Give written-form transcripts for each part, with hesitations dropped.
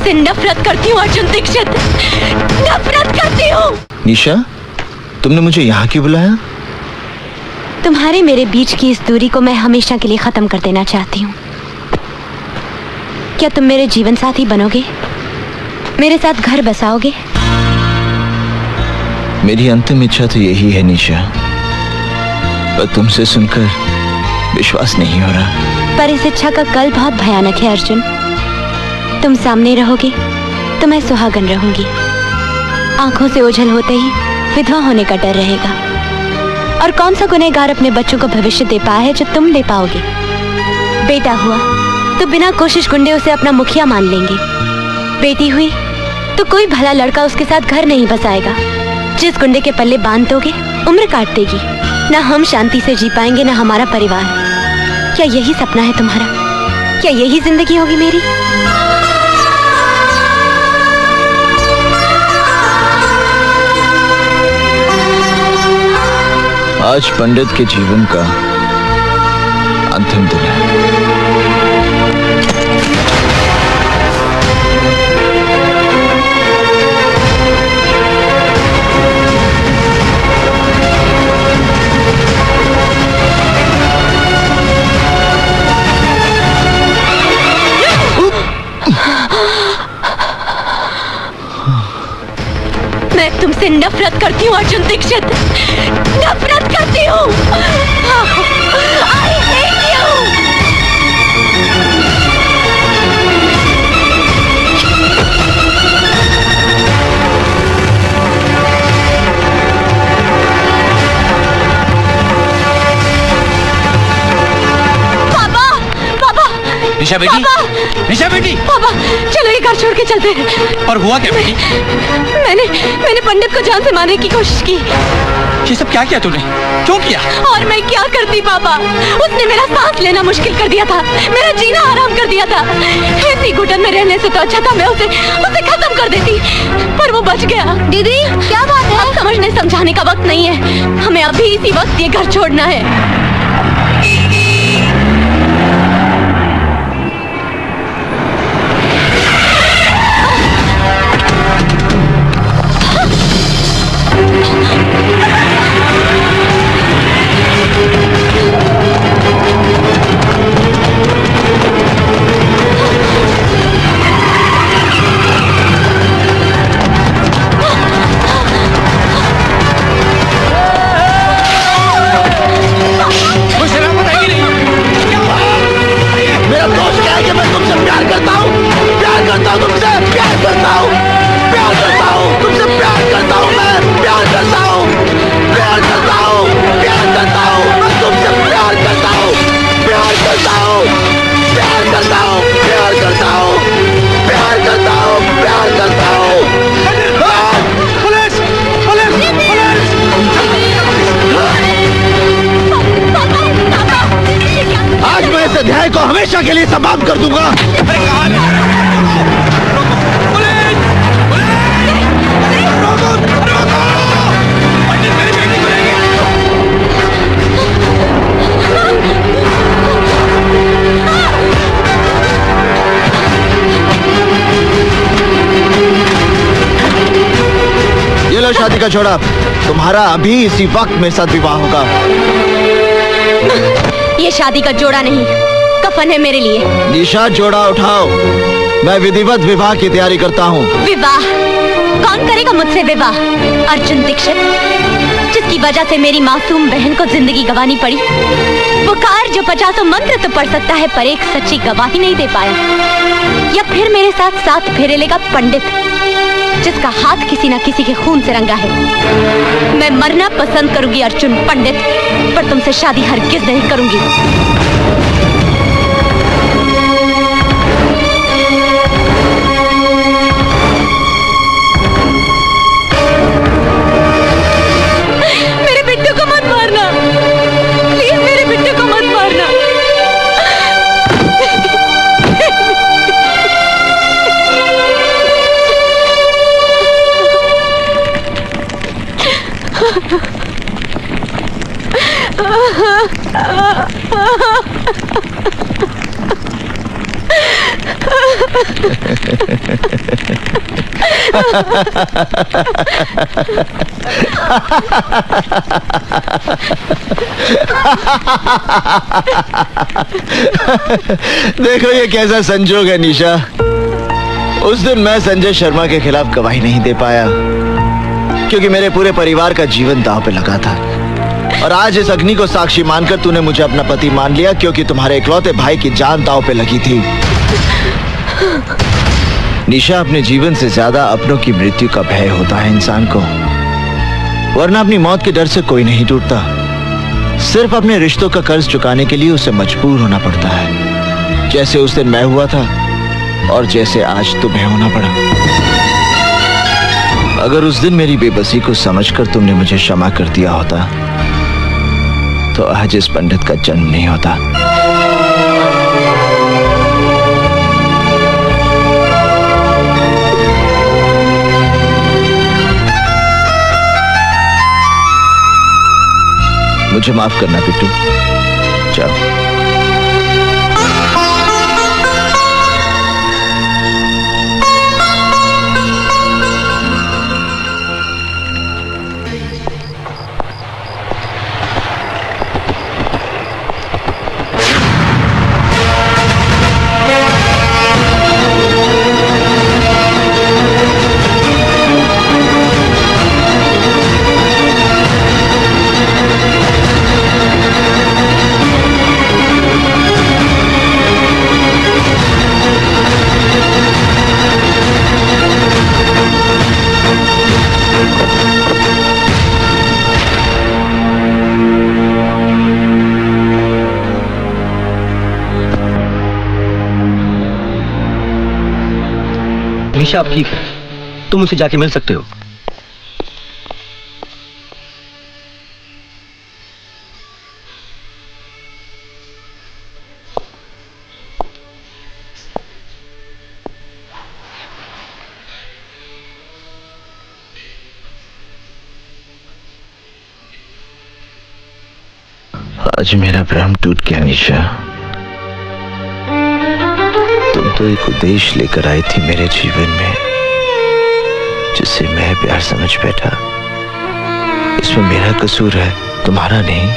तुमसे नफरत करती हूँ अर्जुन दीक्षित, नफरत करती हूँ। निशा, तुमने मुझे यहाँ क्यों बुलाया? तुम्हारे मेरे बीच की इस दूरी को मैं हमेशा के लिए खत्म कर देना चाहती हूँ। क्या तुम मेरे जीवन साथी बनोगे? मेरे साथ घर बसाओगे? मेरी अंतिम इच्छा तो यही है निशा, पर तुमसे सुनकर विश्वास नहीं हो रहा। पर इस इच्छा का कल बहुत भयानक है अर्जुन। तुम सामने रहोगे तो मैं सुहागन रहूंगी। आंखों से ओझल होते ही विधवा होने का डर रहेगा। और कौन सा गुनहगार अपने बच्चों को भविष्य दे पाया है जो तुम दे पाओगे? बेटा हुआ तो बिना कोशिश गुंडे उसे अपना मुखिया मान लेंगे। बेटी हुई तो कोई भला लड़का उसके साथ घर नहीं बसाएगा। जिस गुंडे के पल्ले बांध दोगे उम्र काट देगी। ना हम शांति से जी पाएंगे ना हमारा परिवार। क्या यही सपना है तुम्हारा? क्या यही जिंदगी होगी मेरी? आज पंडित के जीवन का अंतिम दिन है। मैं तुमसे नफरत करती हूँ अर्जुन दीक्षित, नफरत करती हूँ। I hate you। निशा बेटी, निशा बेटी। पापा चलो ये घर छोड़ के चलते हैं। और हुआ क्या बेटी? मैंने पंडित को जान से मारने की कोशिश की। ये सब क्या किया तूने? क्यों किया? और मैं क्या करती पापा? उसने मेरा सांस लेना मुश्किल कर दिया था, मेरा जीना आराम कर दिया था। ऐसी घुटन में रहने से तो अच्छा था मैं उसे खत्म कर देती, पर वो बच गया। दीदी क्या बात है? अब समझने समझाने का वक्त नहीं है, हमें अभी इसी वक्त ये घर छोड़ना है। अध्याय को हमेशा के लिए समाप्त कर दूंगा। ये लो शादी का जोड़ा, तुम्हारा अभी इसी वक्त मेरे साथ विवाह होगा। ये शादी का जोड़ा नहीं, कफन है मेरे लिए। निशा जोड़ा उठाओ, मैं विधिवत विवाह की तैयारी करता हूँ। विवाह? कौन करेगा मुझसे विवाह? अर्जुन दीक्षित, जिसकी वजह से मेरी मासूम बहन को जिंदगी गंवानी पड़ी। पुकार जो 50 मंत्र तो पढ़ सकता है पर एक सच्ची गवाही नहीं दे पाया। या फिर मेरे साथ 7 फेरे लेगा पंडित, जिसका हाथ किसी न किसी के खून से रंगा है। मैं मरना पसंद करूंगी अर्जुन पंडित, पर तुमसे शादी हरगिज नहीं करूंगी। मेरे बिट्टू को मत मारना, प्लीज मेरे बिट्टू को मत मारना। देखो ये कैसा संजोग है निशा। उस दिन मैं संजय शर्मा के खिलाफ गवाही नहीं दे पाया क्योंकि मेरे पूरे परिवार का जीवन दांव पे लगा था, और आज इस अग्नि को साक्षी मानकर तूने मुझे अपना पति मान लिया क्योंकि तुम्हारे इकलौते भाई की जान दांव पे लगी थी। निशा, अपने जीवन से ज्यादा अपनों की मृत्यु का भय होता है इंसान को, वरना अपनी मौत के डर से कोई नहीं टूटता। सिर्फ अपने रिश्तों का कर्ज चुकाने के लिए उसे मजबूर होना पड़ता है, जैसे उस दिन मैं हुआ था और जैसे आज तुम्हें होना पड़ा। अगर उस दिन मेरी बेबसी को समझकर तुमने मुझे क्षमा कर दिया होता तो आज इस पंडित का जन्म नहीं होता। मुझे माफ करना बिट्टू, जाओ। निशा आप ठीक है, तुम उसे जाके मिल सकते हो। आज मेरा भ्रम टूट गया निशा। तुम तो एक उद्देश्य लेकर आई थी मेरे जीवन में, जिससे मैं प्यार समझ बैठा। इसमें मेरा कसूर है, तुम्हारा नहीं।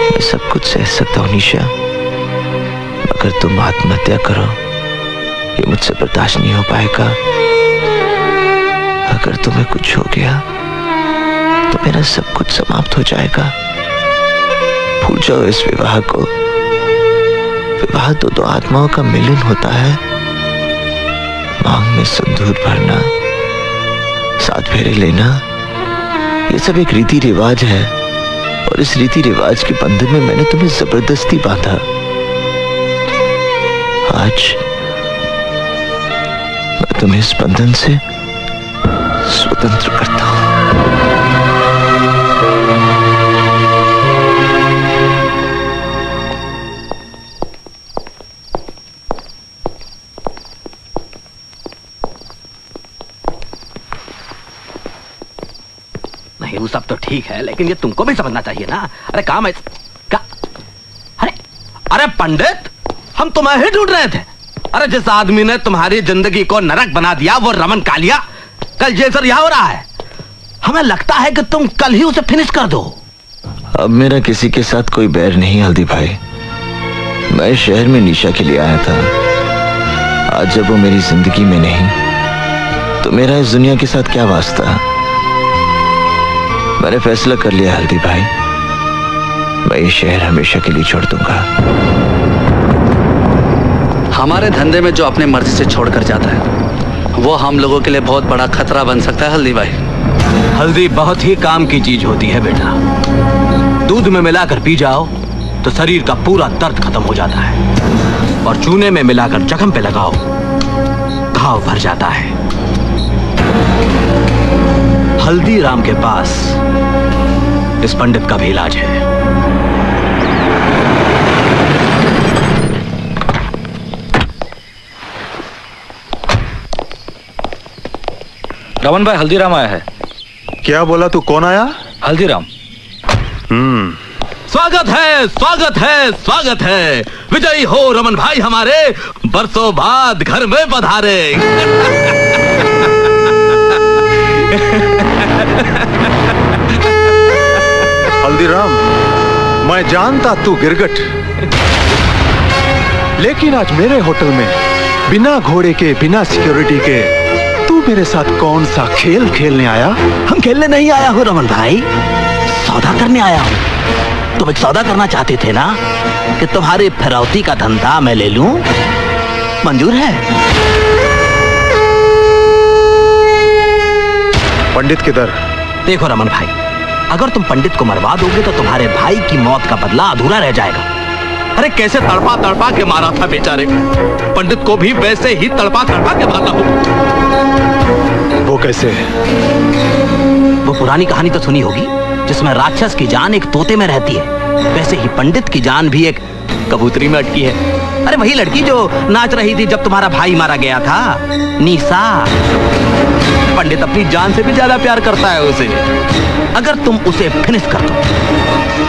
मैं सब कुछ सह सकता हूं निशा, मगर तुम आत्महत्या करो ये मुझसे बर्दाश्त नहीं हो पाएगा। अगर तुम्हें कुछ हो गया तो मेरा सब कुछ समाप्त हो जाएगा। भूल जाओ इस विवाह को। विवाह तो दो आत्माओं का मिलन होता है। मांग में सिंदूर भरना, सात फेरे लेना, ये सब एक रीति रिवाज है, और इस रीति रिवाज के बंधन में मैंने तुम्हें जबरदस्ती बांधा। आज मैं तुम्हें इस बंधन से स्वतंत्र करता हूं। नहीं, वो सब तो ठीक है, लेकिन ये तुमको भी समझना चाहिए ना। अरे काम क्या? अरे पंडित, हम तुम्हें ही ढूंढ रहे थे। अरे जिस आदमी ने तुम्हारी जिंदगी को नरक बना दिया वो रमन कालिया कल जेल से रिहा हो रहा है। हमें लगता है कि तुम कल ही उसे फिनिश कर दो। अब मेरा किसी के साथ कोई बैर नहीं हल्दी भाई। मैं शहर में निशा के लिए आया था। आज जब वो मेरी जिंदगी में नहीं तो मेरा इस दुनिया के साथ क्या वास्ता। मैंने फैसला कर लिया हल्दी भाई, मैं ये शहर हमेशा के लिए छोड़ दूंगा। हमारे धंधे में जो अपने मर्जी से छोड़कर जाता है वो हम लोगों के लिए बहुत बड़ा खतरा बन सकता है हल्दी भाई। हल्दी बहुत ही काम की चीज होती है बेटा। दूध में मिलाकर पी जाओ तो शरीर का पूरा दर्द खत्म हो जाता है, और चूने में मिलाकर जख्म पे लगाओ घाव भर जाता है। हल्दीराम के पास इस पंडित का भी इलाज है। रमन भाई, हल्दीराम आया है। क्या बोला तू? कौन आया? हल्दीराम। स्वागत है, स्वागत है, स्वागत है। विजयी हो रमन भाई हमारे, बरसों बाद घर में पधारे। हल्दीराम, मैं जानता तू गिरगट, लेकिन आज मेरे होटल में बिना घोड़े के, बिना सिक्योरिटी के तू मेरे साथ कौन सा खेल खेलने आया? हम खेलने नहीं आया हूँ रमन भाई, सौदा करने आया हूँ। तुम एक सौदा करना चाहते थे ना, कि तुम्हारी फिरौती का धंधा मैं ले लूं, मंजूर है? पंडित किधर? देखो रमन भाई, अगर तुम पंडित को मरवा दोगे तो तुम्हारे भाई की मौत का बदला अधूरा रह जाएगा। अरे कैसे तड़पा तड़पा के मारा था बेचारे को, पंडित को भी वैसे ही तड़पा तड़पा के मारना हो। वो कैसे? वो पुरानी कहानी तो सुनी होगी, जिसमें राक्षस की जान एक तोते में रहती है, वैसे ही पंडित की जान भी एक कबूतरी में अटकी है। अरे वही लड़की जो नाच रही थी जब तुम्हारा भाई मारा गया था, निशा। पंडित अपनी जान से भी ज्यादा प्यार करता है उसे। अगर तुम उसे फिनिश कर दो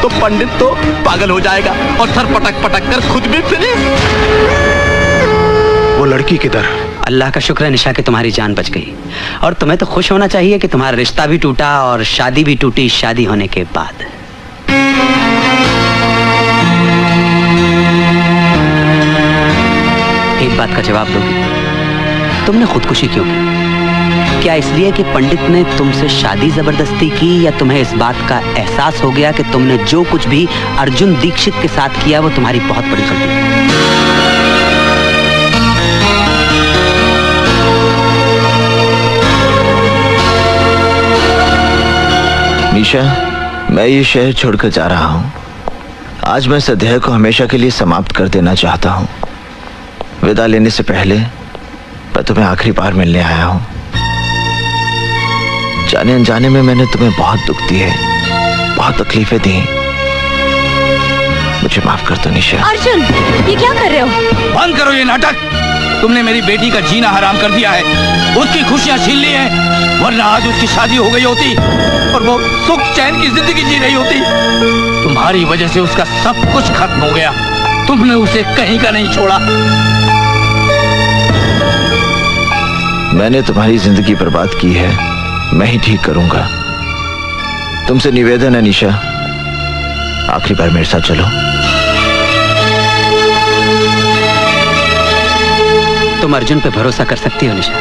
तो पंडित तो पागल हो जाएगा और सर पटक पटक कर खुद भी फिनिश। वो लड़की किधर? अल्लाह का शुक्र है निशा कि तुम्हारी जान बच गई, और तुम्हें तो खुश होना चाहिए कि तुम्हारा रिश्ता भी टूटा और शादी भी टूटी शादी होने के बाद। एक बात का जवाब दोगी, तुमने खुदकुशी क्यों की? क्या इसलिए कि पंडित ने तुमसे शादी जबरदस्ती की, या तुम्हें इस बात का एहसास हो गया कि तुमने जो कुछ भी अर्जुन दीक्षित के साथ किया वो तुम्हारी बहुत बड़ी गलती है? निशा, मैं ये शहर छोड़कर जा रहा हूं। आज मैं इस अध्याय को हमेशा के लिए समाप्त कर देना चाहता हूं। विदा लेने से पहले मैं तुम्हें आखिरी बार मिलने आया हूं। जाने अनजाने में मैंने तुम्हें बहुत दुख दिए, बहुत तकलीफें दी। मुझे माफ कर दो निशा। अर्जुन, ये क्या कर रहे हो? बंद करो ये नाटक। तुमने मेरी बेटी का जीना हराम कर दिया है, उसकी खुशियां छीन ली हैं, वरना आज उसकी शादी हो गई होती और वो सुख चैन की जिंदगी जी रही होती। तुम्हारी वजह से उसका सब कुछ खत्म हो गया। तुमने उसे कहीं का नहीं छोड़ा। मैंने तुम्हारी जिंदगी बर्बाद की है, मैं ही ठीक करूंगा। तुमसे निवेदन है निशा, आखिरी बार मेरे साथ चलो। तुम अर्जुन पे भरोसा कर सकती हो निशा।